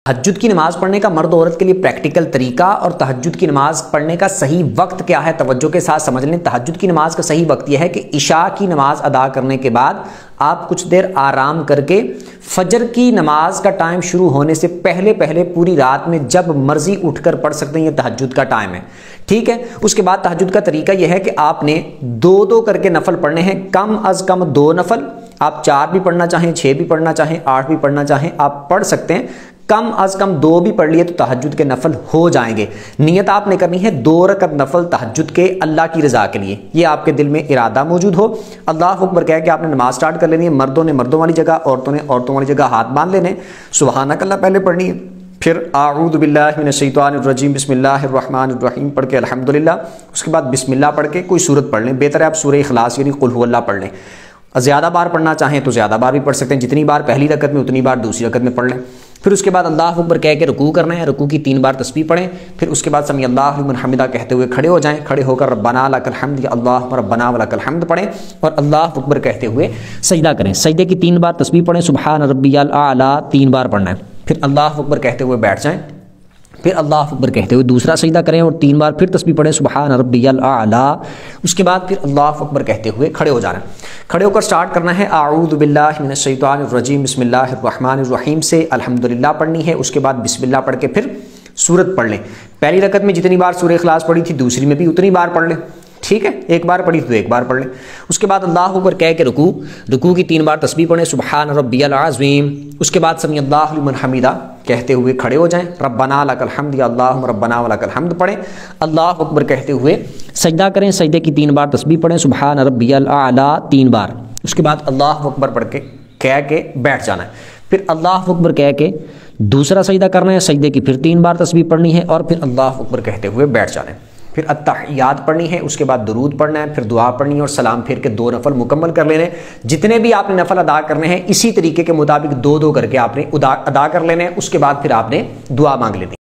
تہجد کی نماز پڑھنے کا مرد و عورت کے لیے پریکٹیکل طریقہ اور تہجد کی نماز پڑھنے کا صحیح وقت کیا ہے، توجہ کے ساتھ سمجھ لیں۔ تہجد کی نماز کا صحیح وقت یہ ہے کہ عشاء کی نماز ادا کرنے کے بعد آپ کچھ دیر آرام کر کے فجر کی نماز کا ٹائم شروع ہونے سے پہلے پوری رات میں جب مرضی اٹھ کر پڑھ سکتے ہیں، یہ تہجد کا ٹائم ہے، ٹھیک ہے۔ اس کے بعد تہجد کا طریقہ یہ ہے کہ آپ نے دو کر کے نفل پڑھنے ہیں، کم از کم 2 نفل، آپ 4 بھی پڑھنا چاہیں، 6 بھی پڑھنا چاہیں، 8 بھی پڑھنا چاہیں، آپ پڑھ سکتے ہیں۔ کم از کم 2 بھی پڑھ لیے تو تہجد کے نفل ہو جائیں گے۔ نیت آپ نے کرنی ہے 2 رکعت نفل تہجد کے اللہ کی رضا کے لیے، یہ آپ کے دل میں ارادہ موجود ہو۔ اللہ اکبر کہہ کے آپ نے نماز سٹارٹ کر لینی ہے، مردوں نے مردوں والی جگہ، عورتوں نے عورتوں والی جگہ ہاتھ باندھ لینے، سبحانک اللہ پہلے پڑھنی ہے، پھر اعوذ باللہ من الشیطان الرجیم بسم اللہ الرحمن الرحیم پڑھ کے الحمدللہ، اس کے بعد بسم اللہ پڑھ کے کوئی سورت پڑھ لیں، بہتر ہے آپ سورہ اخلاص یعنی قل هو اللہ پڑھ لیں۔ زیادہ بار پڑھنا چاہیں تو زیادہ بار بھی پڑھ سکتے ہیں، جتنی بار پہلی رکعت میں اتنی بار دوسری رکعت میں پڑھ لیں۔ پھر اس کے بعد اللہ اکبر کہہ کے رکوع کرنا ہے، رکوع کی 3 بار تسبیح پڑھیں، پھر اس کے بعد سمیع اللہ لمن حمدہ کہتے ہوئے کھڑے ہو جائیں، کھڑے ہو کر ربنا لک الحمد یا اللہ ربنا ولک الحمد پڑھیں اور اللہ اکبر کہتے ہوئے سجدہ کریں۔ سجدے کی 3 بار تسبیح پڑھیں، سبحان ربی الاعلیٰ 3 بار پڑھنا ہے، پھر اللہ اکبر کہتے ہوئے بیٹھ جائیں، پھر اللہ اکبر کہتے ہوئے دوسرا سجدہ کریں اور 3 بار پھر تسبیح پڑھیں سبحان ربی الاعلیٰ، اس کے بعد پھر اللہ اکبر کہتے ہوئے کھڑے ہو جانا ہے۔ کھڑے ہو کر سٹارٹ کرنا ہے اعوذ باللہ من الشیطان الرجیم بسم اللہ الرحمن الرحیم سے الحمدللہ پڑھنی ہے، اس کے بعد بسم اللہ پڑھ کے پھر سورت پڑھ لیں۔ پہلی رکعت میں جتنی بار سورہ اخلاص پڑھی تھی دوسری میں بھی اتنی بار پڑھ لیں، ٹھیک ہے، 1 بار پڑھی تو 1 بار پڑھ لیں۔ اس کے بعد اللہ اکبر کہہ کے رکوع کی 3 بار تسبیح پڑھیں سبحان ربی العظیم، اس کے بعد سمیع اللہ لمن حمدہ کہتے ہوئے کھڑے ہو جائیں، ربنا لک الحمد یا اللہ ربنا ولک الحمد پڑھیں، اللہ اکبر کہتے ہوئے سجدہ کریں، سجدے کی 3 بار تسبیح پڑھیں سبحان ربی الاعلیٰ 3 بار، اس کے بعد اللہ اکبر پڑھ کے کہہ کے بیٹھ جانا ہے، پھر اللہ اکبر کہہ کے دوسرا سجدہ کرنا ہے، سجدے کی پھر 3 بار تسبیح پڑھنی ہے اور پھر اللہ اکبر کہتے ہوئے بیٹھ جانا ہے، پھر التحیات پڑھنی ہے، اس کے بعد درود پڑھنا ہے، پھر دعا پڑھنی ہے اور سلام پھیر کے 2 نفل مکمل کر لینے۔ جتنے بھی آپ نے نفل ادا کرنے ہیں اسی طریقے کے مطابق 2 کر کے آپ نے ادا کر لینے ہیں، اس کے بعد پھر آپ نے دعا مانگ لینی۔